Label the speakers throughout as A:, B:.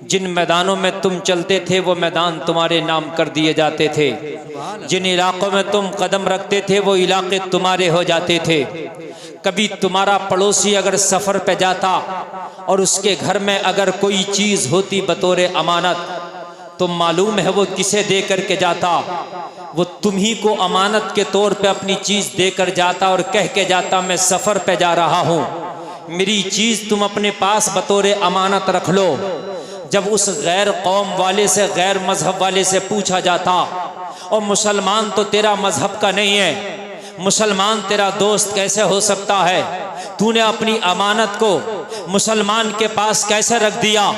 A: जिन मैदानों में तुम चलते थे वो मैदान तुम्हारे नाम कर दिए जाते थे। जिन इलाकों में तुम कदम रखते थे वो इलाके तुम्हारे हो जाते थे। कभी तुम्हारा पड़ोसी अगर सफ़र पे जाता और उसके घर में अगर कोई चीज़ होती बतौर अमानत, तो मालूम है वो किसे दे करके जाता, वो तुम्ही को अमानत के तौर पे अपनी चीज़ देकर जाता और कह के जाता मैं सफ़र पे जा रहा हूँ, मेरी चीज़ तुम अपने पास बतौर अमानत रख लो। जब उस गैर कौम वाले से, गैर मज़हब वाले से पूछा जाता और मुसलमान तो तेरा मज़हब का नहीं है, मुसलमान तेरा दोस्त कैसे हो सकता है, तूने अपनी अमानत को मुसलमान के पास कैसे रख दिया,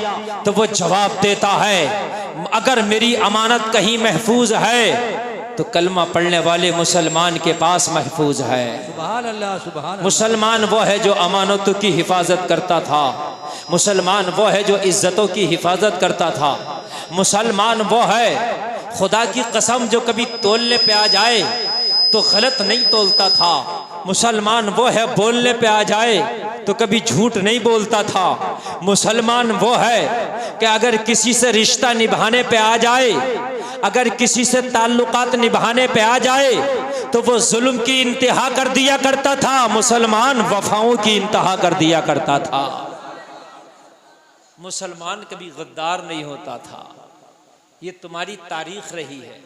A: तो वो जवाब देता है अगर मेरी अमानत कहीं महफूज है तो कलमा पढ़ने वाले मुसलमान के पास महफूज है।
B: सुभान अल्लाह, सुभान अल्लाह।
A: मुसलमान वो है जो अमानतों की हिफाजत करता था, मुसलमान वो है जो इज्जतों की हिफाजत करता था, मुसलमान वो है खुदा की कसम जो कभी तोलने पे आ जाए तो गलत नहीं तोलता था, मुसलमान वो है बोलने पे आ जाए तो कभी झूठ नहीं बोलता था, मुसलमान वो है कि अगर किसी से रिश्ता निभाने पे आ जाए, अगर किसी से ताल्लुकात निभाने पे आ जाए तो वो जुल्म की इंतहा कर दिया करता था, मुसलमान वफाओं की इंतहा कर दिया करता था। मुसलमान कभी गद्दार नहीं होता था। ये तुम्हारी तारीख रही है,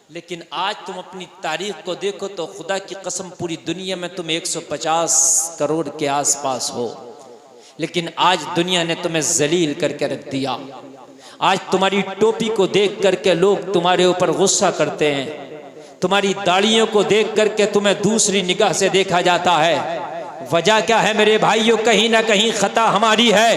A: लेकिन आज तुम अपनी तारीख को देखो तो खुदा की कसम पूरी दुनिया में तुम 150 करोड़ के आसपास हो, लेकिन आज दुनिया ने तुम्हें जलील करके रख दिया। आज तुम्हारी टोपी को देख करके लोग तुम्हारे ऊपर गुस्सा करते हैं, तुम्हारी दाढ़ियों को देख करके तुम्हें दूसरी निगाह से देखा जाता है। वजह क्या है मेरे भाइयों, कहीं ना कहीं खता हमारी है,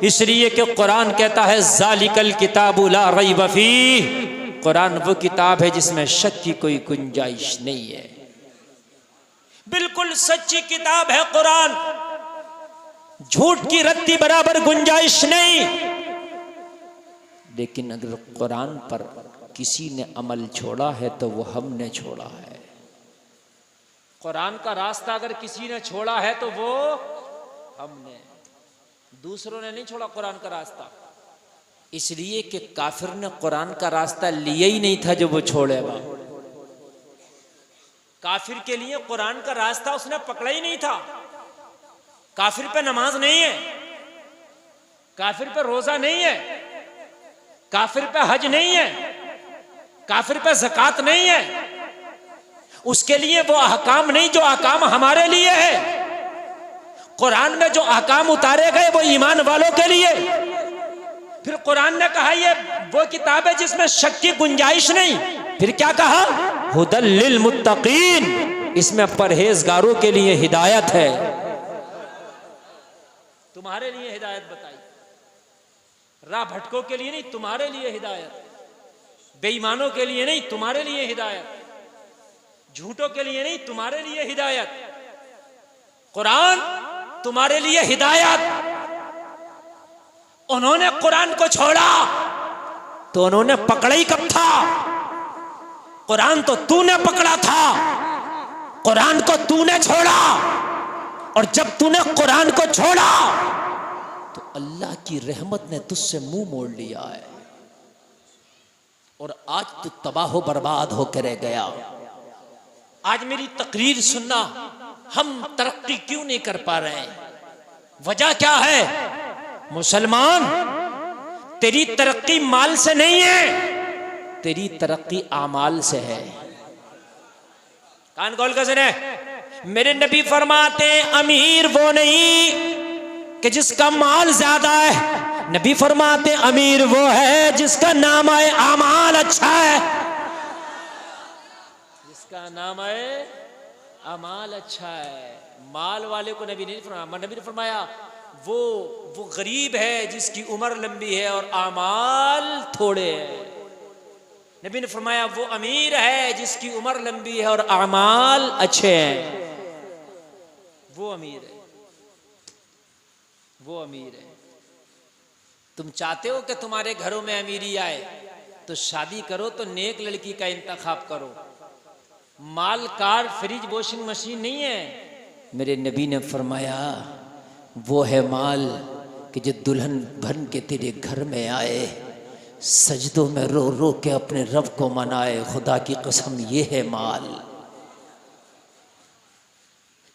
A: इसलिए कि कुरान कहता है ज़ालिकल किताबु ला रैब फीह, कुरान वो किताब है जिसमें शक की कोई गुंजाइश नहीं है। बिल्कुल सच्ची किताब है कुरान, झूठ की रत्ती बराबर गुंजाइश नहीं। लेकिन अगर कुरान पर किसी ने अमल छोड़ा है तो वो हमने छोड़ा है। कुरान का रास्ता अगर किसी ने छोड़ा है तो वो हमने, दूसरों ने नहीं छोड़ा कुरान का रास्ता। इसलिए कि काफिर ने कुरान का रास्ता लिया ही नहीं था जो वो छोड़ेगा। काफिर के लिए कुरान का रास्ता उसने पकड़ा ही नहीं था। काफिर पे नमाज नहीं है, काफिर पे रोजा नहीं है, काफिर पे हज नहीं है, काफिर पे ज़कात नहीं है, उसके लिए वो अहकाम नहीं जो अहकाम हमारे लिए है। कुरान में जो अहकाम उतारे गए वो ईमान वालों के लिए। फिर कुरान ने कहा ये वो किताब है जिसमें शक की गुंजाइश नहीं। फिर क्या कहा, हुदल लिल मुत्तकीन, इसमें परहेजगारों के लिए हिदायत है। तुम्हारे लिए हिदायत बताई, राह भटकों के लिए नहीं, तुम्हारे लिए हिदायत, बेईमानों के लिए नहीं, तुम्हारे लिए हिदायत, झूठों के लिए नहीं, तुम्हारे लिए हिदायत। कुरान तुम्हारे लिए हिदायत। उन्होंने कुरान को छोड़ा तो उन्होंने पकड़ा ही कब था? कुरान तो तूने पकड़ा था, कुरान को तूने छोड़ा, और जब तूने कुरान को छोड़ा तो अल्लाह की रहमत ने तुझसे मुंह मोड़ लिया है और आज तू तबाह बर्बाद होकर रह गया। आज मेरी तकरीर सुनना, हम तरक्की क्यों नहीं कर पा रहे हैं? वजह क्या है? मुसलमान, तेरी तरक्की माल से नहीं है, तेरी तरक्की आमाल से है। कान खोल कर सुने, मेरे नबी फरमाते अमीर वो नहीं कि जिसका माल ज्यादा है, नबी फरमाते अमीर वो है जिसका नाम है आमाल अच्छा है, जिसका नाम है अमाल अच्छा है। माल वाले को नबी नहीं फरमाया, नबी ने फरमाया वो गरीब है जिसकी उम्र लंबी है और आमाल थोड़े हैं। नबी ने फरमाया वो अमीर है जिसकी उम्र लंबी है और आमाल अच्छे हैं, वो अमीर है, वो अमीर है। तुम चाहते हो कि तुम्हारे घरों में अमीरी आए तो शादी करो तो नेक लड़की का इंतखाब करो। माल, कार, फ्रिज, वॉशिंग मशीन नहीं है। मेरे नबी ने फरमाया वो है माल कि जो दुल्हन बन के तेरे घर में आए, सजदों में रो रो के अपने रब को मनाए। खुदा की कसम ये है माल।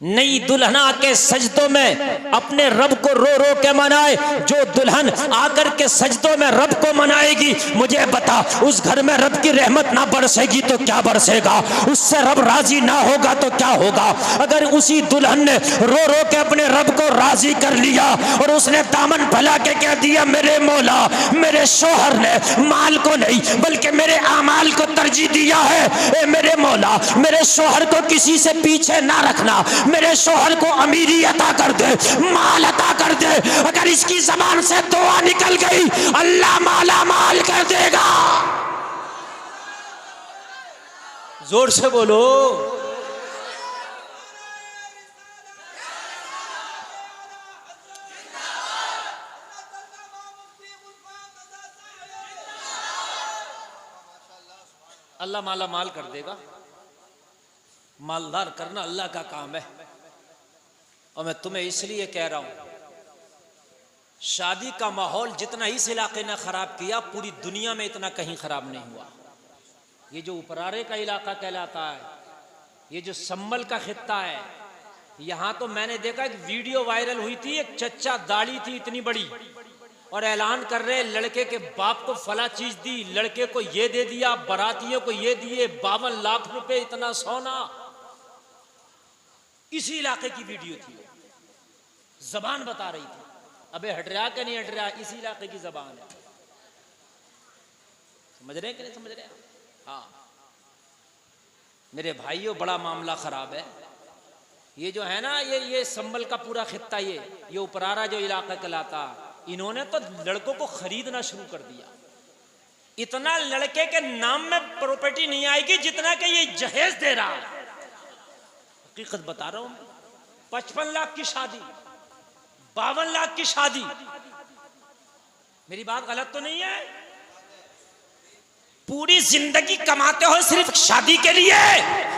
A: नई दुल्हना के सजदों में अपने रब को रो रो के मनाए। जो दुल्हन आकर के सजदों में रब को मनाएगी, मुझे बता उस घर में रब की रहमत ना बरसेगी तो क्या बरसेगा, उससे रब राजी ना होगा तो क्या होगा। अगर उसी दुल्हन ने रो रो के अपने रब को राजी कर लिया और उसने दामन फैला के कह दिया, मेरे मौला, मेरे शोहर ने माल को नहीं बल्कि मेरे आमाल को तरजीह दिया है। ए मेरे मौला, मेरे शोहर को किसी से पीछे ना रखना, मेरे शोहर को अमीरी अता कर दे, माल अता कर दे। अगर इसकी जबान से दुआ निकल गई, अल्लाह माला माल कर देगा। जोर से बोलो। अल्लाह माला माल कर देगा। मालदार करना अल्लाह का काम है। और मैं तुम्हें इसलिए कह रहा हूं, शादी का माहौल जितना इस इलाके ने खराब किया, पूरी दुनिया में इतना कहीं खराब नहीं हुआ। ये जो उपरारे का इलाका कहलाता है, ये जो संभल का खित्ता है, यहां तो मैंने देखा एक वीडियो वायरल हुई थी, एक चच्चा दाढ़ी थी इतनी बड़ी और ऐलान कर रहे लड़के के बाप को फला चीज दी, लड़के को ये दे दिया, बारातियों को ये दिए, 52 लाख रुपए, इतना सोना। इसी इलाके की वीडियो थी, जबान बता रही थी। अबे हट रहा कि नहीं हट रहा, इसी इलाके की जबान है। समझ रहे हैं कि नहीं समझ रहे? हाँ मेरे भाइयों, बड़ा मामला खराब है। ये जो है ना, ये संभल का पूरा खित्ता, ये उपरारा जो इलाका कहलाता, इन्होंने तो लड़कों को खरीदना शुरू कर दिया। इतना लड़के के नाम में प्रॉपर्टी नहीं आएगी जितना कि ये जहेज दे रहा है। हकीकत बता रहा हूं, 55 लाख की शादी, 52 लाख की शादी। मेरी बात गलत तो नहीं है? पूरी जिंदगी कमाते हो सिर्फ शादी के लिए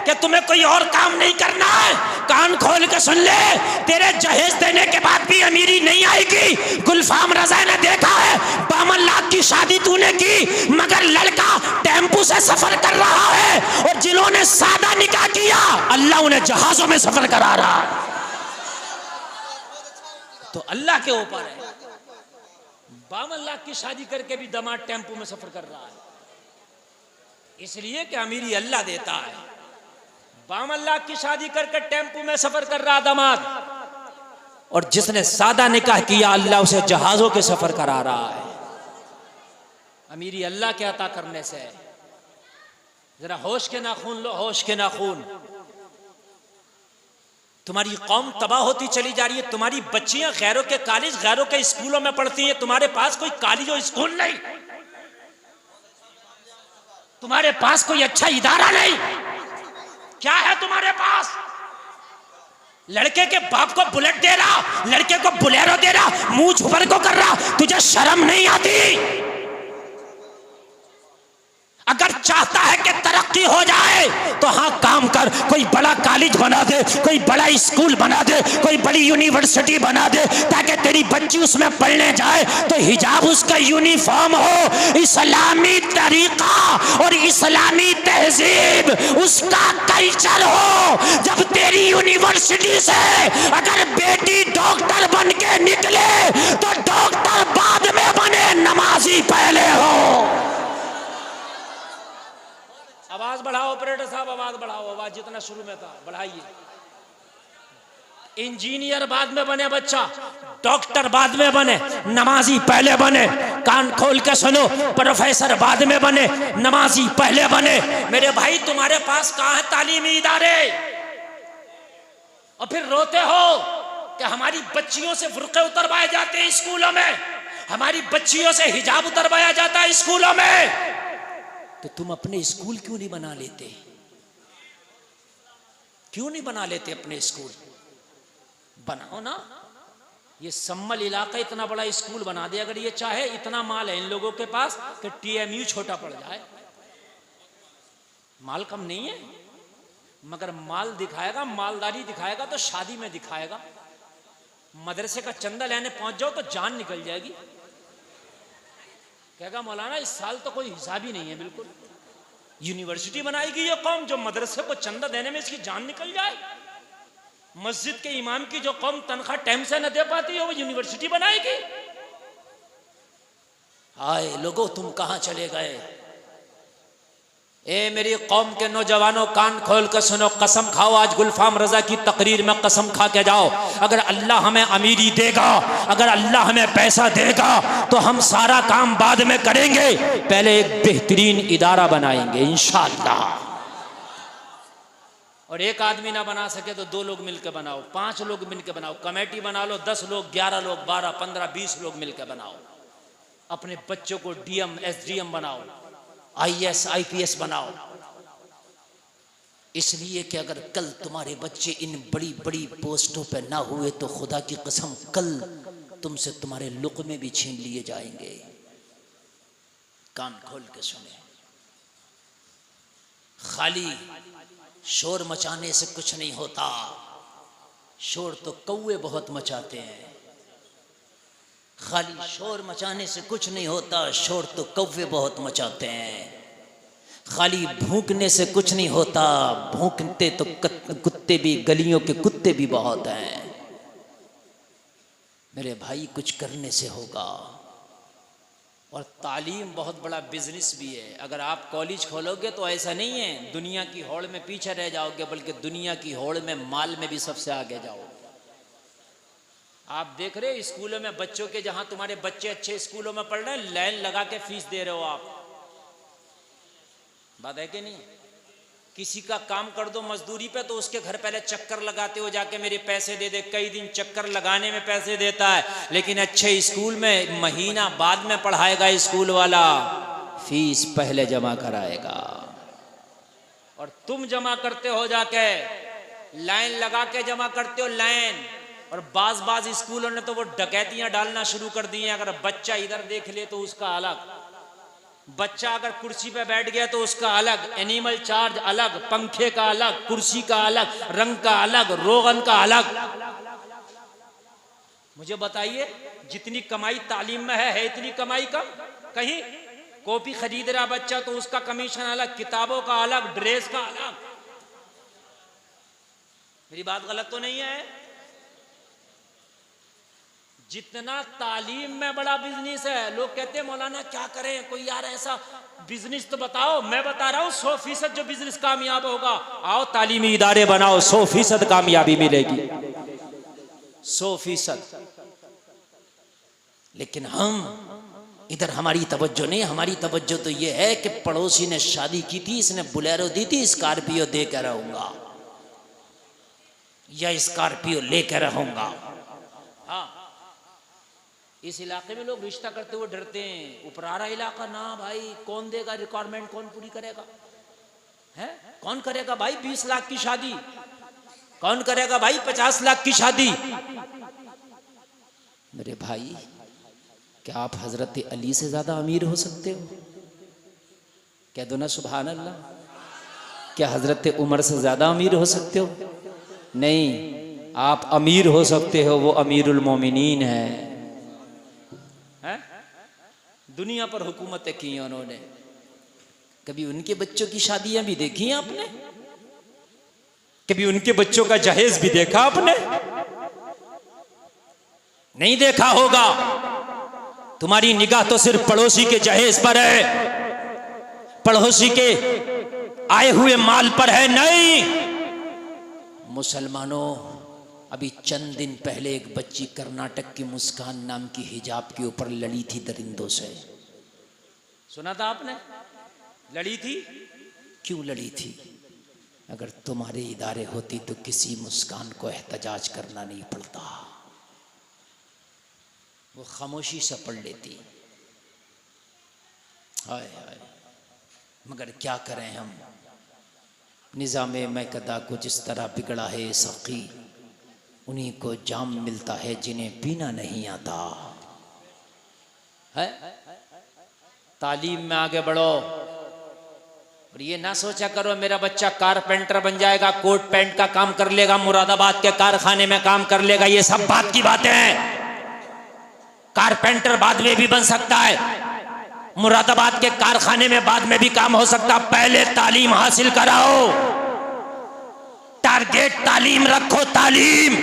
A: कि तुम्हें कोई और काम नहीं करना है। कान खोल के सुन ले, तेरे जहेज देने के बाद भी अमीरी नहीं आएगी। गुलफाम रजा ने देखा है, 52 लाख की शादी तूने की, मगर लड़का टेम्पू से सफर कर रहा है, और जिन्होंने सादा निकाह किया अल्लाह उन्हें जहाजों में सफर करा रहा है। तो अल्लाह के ऊपर है। 52 लाख की शादी करके भी दामाद टेम्पू में सफर कर रहा है, इसलिए कि अमीरी अल्लाह देता है। 52 लाख की शादी करके टेम्पू में सफर कर रहा दामाद, और जिसने सादा निकाह किया अल्लाह उसे जहाजों के सफर करा रहा है। अमीरी अल्लाह के अता करने से। जरा होश के नाखून लो, होश के नाखून। तुम्हारी कौम तबाह होती चली जा रही है। तुम्हारी बच्चियां गैरों के कॉलेज, गैरों के स्कूलों में पढ़ती हैं, तुम्हारे पास कोई कॉलेज और स्कूल नहीं, तुम्हारे पास कोई अच्छा इदारा नहीं। क्या है तुम्हारे पास? लड़के के बाप को बुलेट दे रहा, लड़के को बुलेरो दे रहा, मुंह छुपर को कर रहा, तुझे शर्म नहीं आती? अगर चाहता है कि तरक्की हो जाए तो हाँ काम कर, कोई बड़ा कॉलेज बना दे, कोई बड़ा स्कूल बना दे, कोई बड़ी यूनिवर्सिटी बना दे, ताकि तेरी बच्ची उसमें पढ़ने जाए तो हिजाब उसका यूनिफॉर्म हो, इस्लामी तरीका और इस्लामी तहजीब उसका कल्चर हो। जब तेरी यूनिवर्सिटी से अगर बेटी डॉक्टर बन के निकले तो डॉक्टर बाद में बने, नमाजी पहले हो। आवाज बढ़ाओ ऑपरेटर साहब, आवाज बढ़ाओ, आवाज जितना शुरू में था बढ़ाइए। इंजीनियर बाद में बने बच्चा, डॉक्टर बाद में बने, नमाजी पहले बने। कान खोल के सुनो, प्रोफेसर बाद में बने, नमाजी पहले बने। मेरे भाई तुम्हारे पास कहां है तालीमी इदारे? और फिर रोते हो कि हमारी बच्चियों से बुर्के उतरवाए जाते हैं स्कूलों में, हमारी बच्चियों से हिजाब उतरवाया जाता है स्कूलों में। तो तुम अपने स्कूल क्यों नहीं बना लेते? क्यों नहीं बना लेते अपने स्कूल? बनाओ ना। ये सम्मल इलाका इतना बड़ा स्कूल बना दे अगर ये चाहे। इतना माल है इन लोगों के पास कि TMU छोटा पड़ जाए। माल कम नहीं है, मगर माल दिखाएगा, मालदारी दिखाएगा तो शादी में दिखाएगा। मदरसे का चंदा लेने पहुंच जाओ तो जान निकल जाएगी। कहेगा मौलाना इस साल तो कोई हिसाब ही नहीं है बिल्कुल। यूनिवर्सिटी बनाएगी ये कौम जो मदरसे को चंदा देने में इसकी जान निकल जाए। मस्जिद के इमाम की जो कौम तनख्वाह टाइम से न दे पाती है वो यूनिवर्सिटी बनाएगी। हाय लोगों तुम कहां चले गए। ए मेरी कौम के नौजवानों कान खोल कर सुनो, कसम खाओ आज गुलफाम रजा की तकरीर में कसम खा के जाओ, अगर अल्लाह हमें अमीरी देगा, अगर अल्लाह हमें पैसा देगा तो हम सारा काम बाद में करेंगे, पहले एक बेहतरीन इदारा बनाएंगे इंशाअल्लाह। और एक आदमी ना बना सके तो 2 लोग मिलकर बनाओ, 5 लोग मिलकर बनाओ, कमेटी बना लो, 10 लोग, 11 लोग, 12, 15, 20 लोग मिलकर बनाओ। अपने बच्चों को डीएम एसडीएम बनाओ, आईएएस आईपीएस बनाओ। इसलिए कि अगर कल तुम्हारे बच्चे इन बड़ी बड़ी पोस्टों पे ना हुए तो खुदा की कसम कल तुमसे तुम्हारे लुक़मे भी छीन लिए जाएंगे। कान खोल के सुने, खाली शोर मचाने से कुछ नहीं होता। शोर तो कौवे बहुत मचाते हैं। खाली शोर मचाने से कुछ नहीं होता, शोर तो कौवे बहुत मचाते हैं। खाली भूखने से कुछ नहीं होता, भूखते तो कुत्ते भी, गलियों के कुत्ते भी बहुत हैं। मेरे भाई कुछ करने से होगा। और तालीम बहुत बड़ा बिजनेस भी है। अगर आप कॉलेज खोलोगे तो ऐसा नहीं है दुनिया की होड़ में पीछे रह जाओगे, बल्कि दुनिया की होड़ में माल में भी सबसे आगे जाओगे। आप देख रहे हो स्कूलों में बच्चों के, जहां तुम्हारे बच्चे अच्छे स्कूलों में पढ़ रहे हैं, लाइन लगा के फीस दे रहे हो आप। बात है कि नहीं? किसी का काम कर दो मजदूरी पे तो उसके घर पहले चक्कर लगाते हो जाके, मेरे पैसे दे दे। कई दिन चक्कर लगाने में पैसे देता है, लेकिन अच्छे स्कूल में महीना बाद में पढ़ाएगा स्कूल वाला, फीस पहले जमा कराएगा। और तुम जमा करते हो जाके, लाइन लगा के जमा करते हो लाइन। और बाज स्कूलों ने तो वो डकैतियां डालना शुरू कर दी हैं। अगर बच्चा इधर देख ले तो उसका अलग, बच्चा अगर कुर्सी पे बैठ गया तो उसका अलग, एनिमल चार्ज अलग, पंखे का अलग, कुर्सी का अलग, रंग का अलग, रोगन का अलग। मुझे बताइए जितनी कमाई तालीम में है इतनी कमाई कम कहीं? कॉपी खरीद रहा बच्चा तो उसका कमीशन अलग, किताबों का अलग, ड्रेस का अलग। मेरी बात गलत तो नहीं है? जितना तालीम में बड़ा बिजनेस है, लोग कहते हैं मौलाना क्या करें, कोई यार ऐसा बिजनेस तो बताओ। मैं बता रहा हूं 100% जो बिजनेस कामयाब होगा, आओ तालीमी इदारे बनाओ, 100% कामयाबी मिलेगी, 100%। लेकिन हम इधर हमारी तवज्जो नहीं। हमारी तवज्जो तो ये है कि पड़ोसी ने शादी की थी, इसने बुलेरो दी थी, स्कॉर्पियो दे कर रहूंगा या स्कॉर्पियो लेकर रहूंगा। हाँ, इस इलाके में लोग रिश्ता करते हुए डरते हैं। उपरारा इलाका ना भाई, कौन देगा रिक्वायरमेंट, कौन पूरी करेगा? है कौन करेगा भाई 20 लाख की शादी? कौन करेगा भाई 50 लाख की शादी? मेरे भाई क्या आप हजरत अली से ज्यादा अमीर हो सकते हो? कह दो ना सुभान अल्लाह। क्या हजरत उमर से ज्यादा अमीर हो सकते हो? नहीं, आप अमीर हो सकते हो, वो अमीरुल मोमिनीन है। दुनिया पर हुकूमतें की उन्होंने। कभी उनके बच्चों की शादियां भी देखी हैं आपने? कभी उनके बच्चों का जहेज भी देखा आपने? नहीं देखा होगा। तुम्हारी निगाह तो सिर्फ पड़ोसी के जहेज पर है, पड़ोसी के आए हुए माल पर है। नहीं मुसलमानों, अभी चंद दिन पहले एक बच्ची कर्नाटक की मुस्कान नाम की हिजाब के ऊपर लड़ी थी दरिंदों से। सुना था आपने? लड़ी थी। क्यों लड़ी थी? अगर तुम्हारे इदारे होती तो किसी मुस्कान को एहतजाज करना नहीं पड़ता, वो खामोशी से पढ़ लेती। हाय हाय, मगर क्या करें हम, निज़ामे मैकदा को जिस तरह बिगड़ा है सकी, उन्हीं को जाम मिलता है जिन्हें पीना नहीं आता है। तालीम में आगे बढ़ो, और ये ना सोचा करो मेरा बच्चा कारपेंटर बन जाएगा, कोट पैंट का काम कर लेगा, मुरादाबाद के कारखाने में काम कर लेगा। ये सब बात की बातें हैं। कारपेंटर बाद में भी बन सकता है, मुरादाबाद के कारखाने में बाद में भी काम हो सकता। पहले तालीम हासिल कराओ, टारगेट तालीम रखो। तालीम,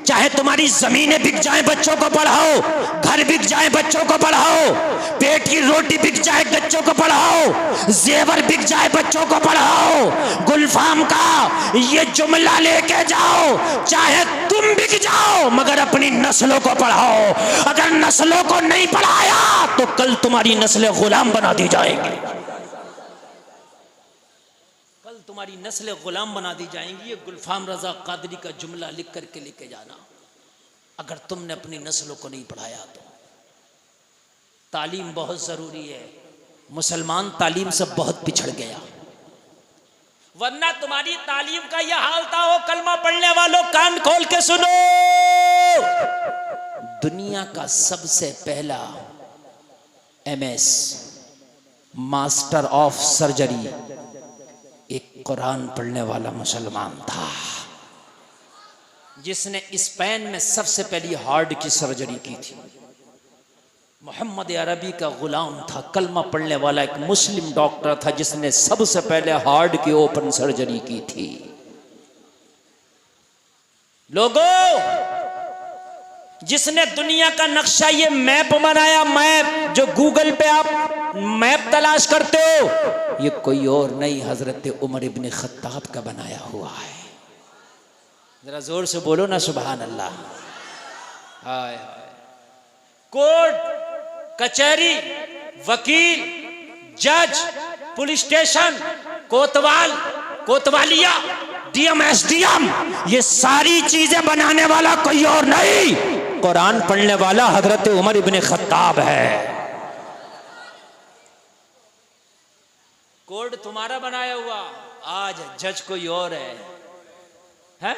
A: चाहे तुम्हारी जमीनें बिक जाए बच्चों को पढ़ाओ, घर बिक जाए बच्चों को पढ़ाओ, पेट की रोटी बिक जाए बच्चों को पढ़ाओ, जेवर बिक जाए बच्चों को पढ़ाओ। गुलफाम का ये जुमला लेके जाओ, चाहे तुम बिक जाओ मगर अपनी नस्लों को पढ़ाओ। अगर नस्लों को नहीं पढ़ाया तो कल तुम्हारी नस्लें गुलाम बना दी जाएंगी, तुम्हारी नस्लें गुलाम बना दी जाएंगी। ये गुलफाम रजा कादरी का जुमला लिख करके लेके जाना, अगर तुमने अपनी नस्लों को नहीं पढ़ाया तो। तालीम बहुत जरूरी है। मुसलमान तालीम से बहुत पिछड़ गया, वरना तुम्हारी तालीम का यह हाल था। वो कलमा पढ़ने वालों कान खोल के सुनो, दुनिया का सबसे पहला MS मास्टर ऑफ सर्जरी एक कुरान पढ़ने वाला मुसलमान था, जिसने स्पेन में सबसे पहली हार्ट की सर्जरी की थी। मोहम्मद अरबी का गुलाम था, कलमा पढ़ने वाला एक मुस्लिम डॉक्टर था, जिसने सबसे पहले हार्ट की ओपन सर्जरी की थी। लोगों, जिसने दुनिया का नक्शा, ये मैप बनाया, मैप जो गूगल पे आप मैप तलाश करते हो, ये कोई और नहीं, हजरत उमर इब्न खत्ताब का बनाया हुआ है। जरा जोर से बोलो ना सुभान अल्लाह। हाय हाय। कोर्ट कचहरी, वकील, जज, पुलिस स्टेशन, कोतवाल, कोतवालिया, DM SDM, ये सारी चीजें बनाने वाला कोई और नहीं, कुरान पढ़ने वाला हजरत उमर इब्न खत्ताब है। कोड तुम्हारा बनाया हुआ, आज जज कोई और है?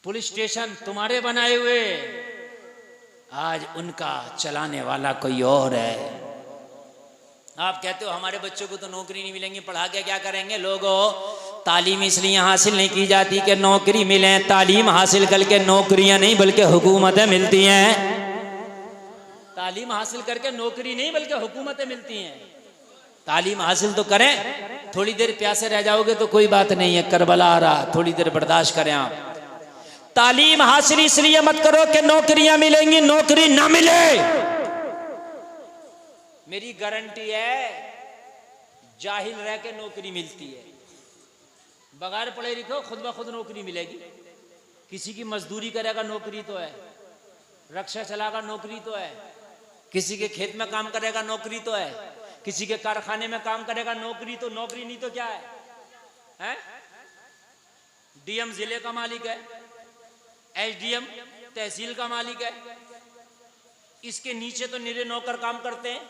A: पुलिस स्टेशन तुम्हारे बनाए हुए, आज उनका चलाने वाला कोई और है। आप कहते हो हमारे बच्चों को तो नौकरी नहीं मिलेंगी, पढ़ा के क्या करेंगे? लोगों, तालीम इसलिए हासिल नहीं की जाती कि नौकरी मिले, तालीम हासिल करके नौकरियां नहीं बल्कि हुकूमतें मिलती हैं। तालीम हासिल करके नौकरी नहीं बल्कि हुकूमतें मिलती हैं। तालीम हासिल तो करें, थोड़ी देर प्यासे रह जाओगे तो कोई बात नहीं है, करबला आ रहा, थोड़ी देर बर्दाश्त करें आप। तालीम हासिल इसलिए मत करो कि नौकरियां मिलेंगी, नौकरी ना मिले। मेरी गारंटी है, जाहिल रह के नौकरी मिलती है, बगैर पढ़े लिखे खुद ब खुद नौकरी मिलेगी। किसी की मजदूरी करेगा नौकरी तो है, रक्षा चलाएगा नौकरी तो है, किसी के खेत में काम करेगा नौकरी तो है, किसी के कारखाने में काम करेगा नौकरी तो। नौकरी नहीं तो क्या है? DM जिले का मालिक है, SDM तहसील का मालिक है, इसके नीचे तो निरे नौकर काम करते हैं।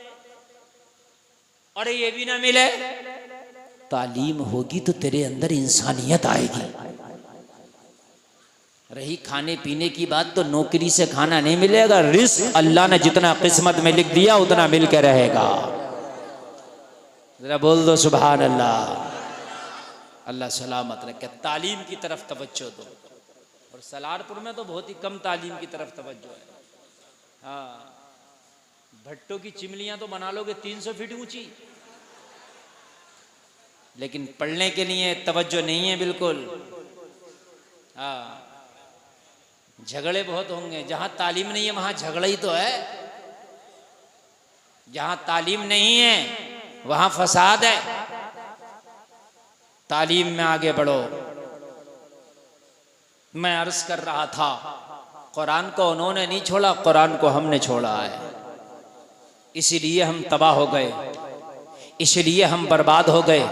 A: और ये भी ना मिले, तालीम होगी तो तेरे अंदर इंसानियत आएगी। रही खाने पीने की बात, तो नौकरी से खाना नहीं मिलेगा, रिस्क अल्लाह ने जितना किस्मत में लिख दिया उतना मिल के रहेगा। जरा बोल दो सुभान अल्लाह। अल्लाह सलामत रखे। तालीम की तरफ तवज्जो दो। और सलारपुर में तो बहुत ही कम तालीम की तरफ तवज्जो है। हाँ, भट्टों की चिमनियां तो बना लोगे 300 फीट ऊंची, लेकिन पढ़ने के लिए तवज्जो नहीं है बिल्कुल। हाँ, झगड़े बहुत होंगे। जहां तालीम नहीं है वहां झगड़ा ही तो है। जहां तालीम नहीं है वहां फसाद है। तालीम में आगे बढ़ो। मैं अर्ज कर रहा था, कुरान को उन्होंने नहीं छोड़ा, कुरान को हमने छोड़ा है। इसीलिए हम तबाह हो गए, इसलिए हम बर्बाद हो गए।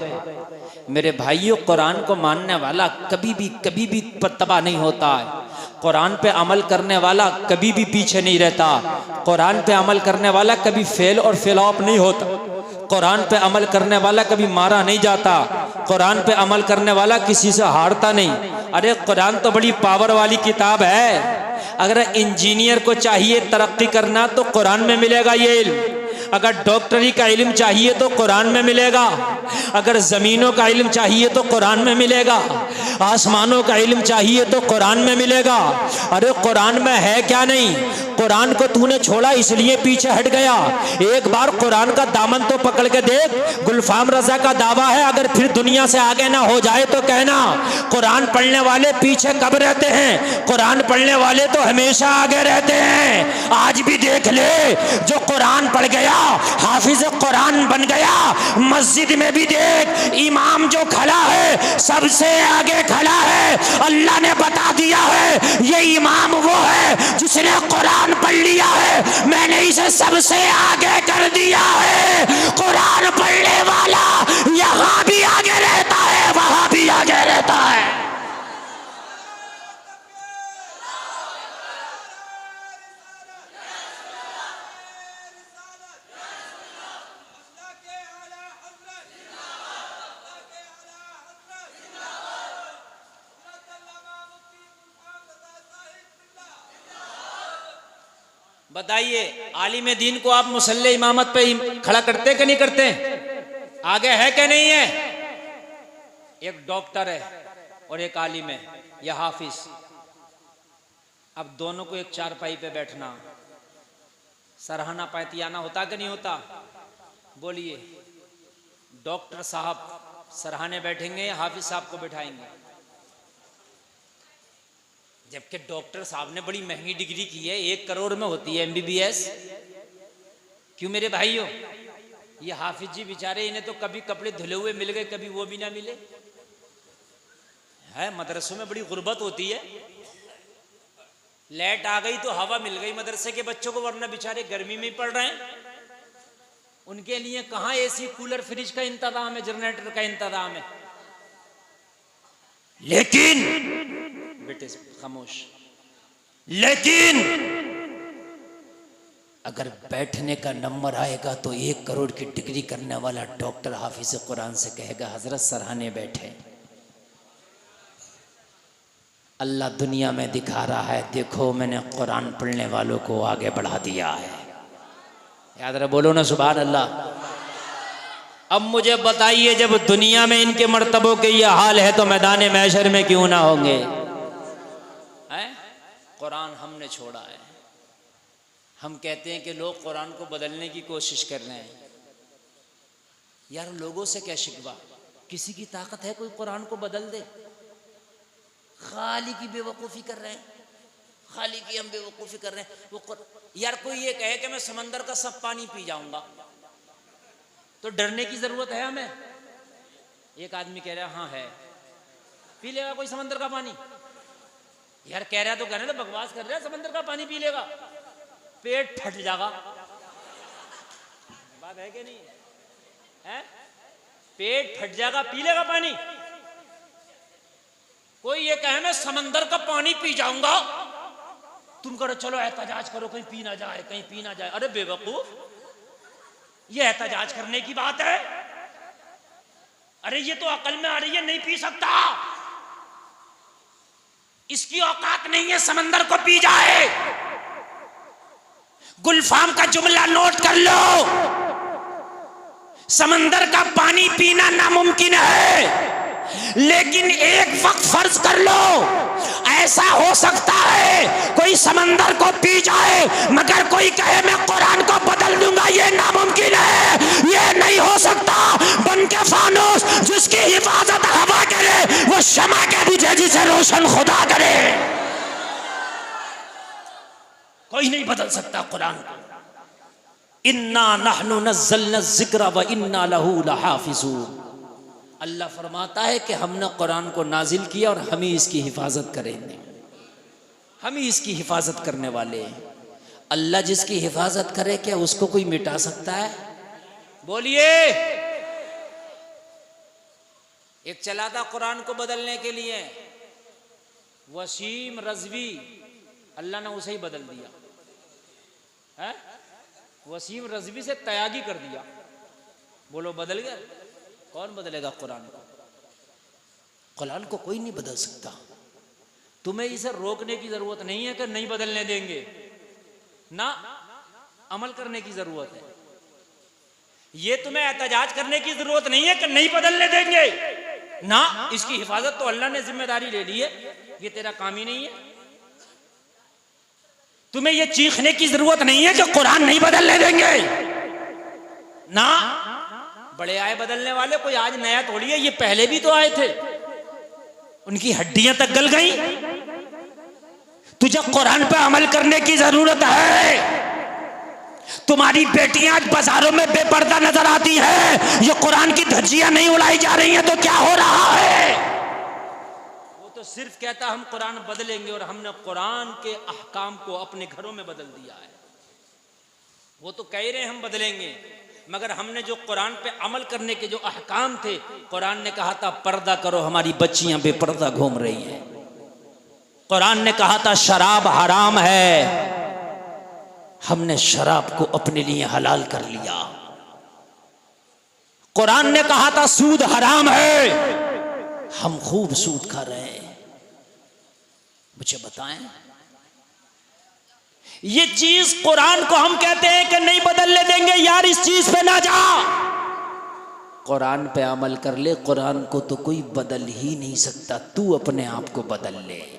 A: मेरे भाइयों, कुरान को मानने वाला कभी भी तबाह नहीं होता है। कुरान पे अमल करने वाला कभी भी पीछे नहीं रहता। कुरान पे अमल करने वाला कभी फेल और फेलऑफ नहीं होता। कुरान पे अमल करने वाला कभी मारा नहीं जाता। कुरान पे अमल करने वाला किसी से हारता नहीं। अरे कुरान तो बड़ी पावर वाली किताब है। अगर इंजीनियर को चाहिए तरक्की करना तो कुरान में मिलेगा ये इल्म। अगर डॉक्टरी का इल्म चाहिए तो कुरान में मिलेगा, अगर ज़मीनों का इल्म चाहिए तो कुरान में मिलेगा, आसमानों का इल्म चाहिए तो कुरान में मिलेगा। अरे कुरान में है क्या नहीं? कुरान को तूने छोड़ा इसलिए पीछे हट गया। एक बार कुरान का दामन तो पकड़ के देख। गुलफाम रजा का दावा है अगर फिर दुनिया से आगे ना हो जाए तो कहना। कुरान पढ़ने वाले पीछे कब रहते हैं? कुरान पढ़ने वाले तो हमेशा आगे रहते हैं। आज भी देख ले, जो कुरान पढ़ गया हाफिज कुरान बन गया। मस्जिद में भी देख, इमाम जो खड़ा है सबसे आगे खड़ा है। अल्लाह ने बता दिया है ये इमाम वो है जिसने कुरान पढ़ लिया है, मैंने इसे सबसे आगे कर दिया है। कुरान पढ़ने वाला यहाँ भी आगे रहता है, वहां भी आगे रहता है। बताइए, आलिम दीन को आप मुसल्ले इमामत पे खड़ा करते कि नहीं करते? आगे है कि नहीं है? एक डॉक्टर है और एक आलिम है या हाफिज। अब दोनों को एक चारपाई पे बैठना, सराहना पैतियाना होता कि नहीं होता? बोलिए, डॉक्टर साहब सराहने बैठेंगे, हाफिज साहब को बैठाएंगे। जबकि डॉक्टर साहब ने बड़ी महंगी डिग्री की है, 1 करोड़ में होती है MBBS। क्यों मेरे भाइयों? ये हाफिज जी बेचारे, इन्हें तो कभी कपड़े धुले हुए मिल गए, कभी वो भी ना मिले है। मदरसों में बड़ी गुर्बत होती है। लाइट आ गई तो हवा मिल गई मदरसे के बच्चों को, वरना बेचारे गर्मी में ही पढ़ रहे हैं। उनके लिए कहाँ AC कूलर फ्रिज का इंतजाम है, जनरेटर का इंतजाम है। लेकिन बेटे खामोश, लेकिन अगर बैठने का नंबर आएगा तो 1 करोड़ की डिग्री करने वाला डॉक्टर हाफिज कुरान से कहेगा हजरत सराहने बैठे। अल्लाह दुनिया में दिखा रहा है, देखो मैंने कुरान पढ़ने वालों को आगे बढ़ा दिया है। याद रहे, बोलो ना सुभान अल्लाह। अब मुझे बताइए, जब दुनिया में इनके मर्तबों के ये हाल है तो मैदान महशर में क्यों ना होंगे? हैं? कुरान हमने छोड़ा है। हम कहते हैं कि लोग कुरान को बदलने की कोशिश कर रहे हैं। यार लोगों से क्या शिकवा? किसी की ताकत है कोई कुरान को बदल दे? खाली की बेवकूफ़ी कर रहे हैं, खाली की हम बेवकूफ़ी कर रहे हैं। वो यार कोई ये कहे कि मैं समंदर का सब पानी पी जाऊंगा तो डरने की जरूरत है हमें? एक आदमी कह रहा है हाँ है, पी लेगा कोई समंदर का पानी? यार कह रहा तो कह रहे, तो बकवास कर रहा है, समंदर का पानी पी लेगा, पेट फट जाएगा। बात है कि नहीं है? पेट फट जाएगा, पी लेगा पानी। कोई ये कहे मैं समंदर का पानी पी जाऊंगा, तुम करो चलो एहतजाज करो, कहीं पी ना जाए, कहीं पी ना जाए। अरे बेवकूफ, ये एहतजाज करने की बात है? अरे ये तो अकल में आ रही है, नहीं पी सकता, इसकी औकात नहीं है समंदर को पी जाए। गुलफाम का जुमला नोट कर लो, समंदर का पानी पीना नामुमकिन है, लेकिन एक वक्त फर्ज कर लो, ऐसा हो सकता है कोई समंदर को पी जाए मगर कोई कहे मैं कुरान को बदल दूंगा, ये नामुमकिन है, ये नहीं हो सकता। बन के फानूस जिसकी हिफाजत हवा करे वो शमा के बुझे जिसे रोशन खुदा करे। कोई नहीं बदल सकता कुरान को। इन्ना नहनु नज़्ज़लना ज़िक्र व इन्ना लहू लहाफ़िज़ून। अल्लाह फरमाता है कि हमने कुरान को नाजिल किया और हम ही इसकी हिफाजत करेंगे, हम ही इसकी हिफाजत करने वाले हैं। अल्लाह जिसकी हिफाजत करे क्या उसको कोई मिटा सकता है? बोलिए। एक चला था कुरान को बदलने के लिए, वसीम रजवी, अल्लाह ने उसे ही बदल दिया है। वसीम रजवी से तयागी कर दिया। बोलो बदल गया? कौन बदलेगा कुरान को? कुरान को कोई नहीं बदल सकता। तुम्हें इसे रोकने की जरूरत नहीं है कि नहीं बदलने देंगे, ना अमल करने की जरूरत है। ये तुम्हें एहतजाज करने की जरूरत नहीं है कि नहीं बदलने देंगे ना, इसकी हिफाजत तो अल्लाह ने जिम्मेदारी ले ली है, ये तेरा काम ही नहीं है। तुम्हें ये चीखने की जरूरत नहीं है कि कुरान नहीं बदलने देंगे ना। बड़े आए बदलने वाले, कोई आज नया थोड़ी है, ये पहले भी तो आए थे, उनकी हड्डियां तक गल गई। तुझे कुरान पे अमल करने की जरूरत है। तुम्हारी बेटियां आज बाजारों में बेपर्दा नजर आती है, ये कुरान की धज्जियां नहीं उड़ाई जा रही हैं तो क्या हो रहा है? वो तो सिर्फ कहता हम कुरान बदलेंगे, और हमने कुरान के अहकाम को अपने घरों में बदल दिया है। वो तो कह रहे हैं हम बदलेंगे, मगर हमने जो कुरान पे अमल करने के जो अहकाम थे, कुरान ने कहा था पर्दा करो, हमारी बच्चियां बेपर्दा घूम रही हैं। कुरान ने कहा था शराब हराम है, हमने शराब को अपने लिए हलाल कर लिया। कुरान ने कहा था सूद हराम है, हम खूब सूद खा रहे हैं। मुझे बताएं, ये चीज कुरान को हम कहते हैं कि नहीं बदलने देंगे, यार इस चीज पे ना जा, कुरान पे अमल कर ले। कुरान को तो कोई बदल ही नहीं सकता, तू अपने आप को बदल ले।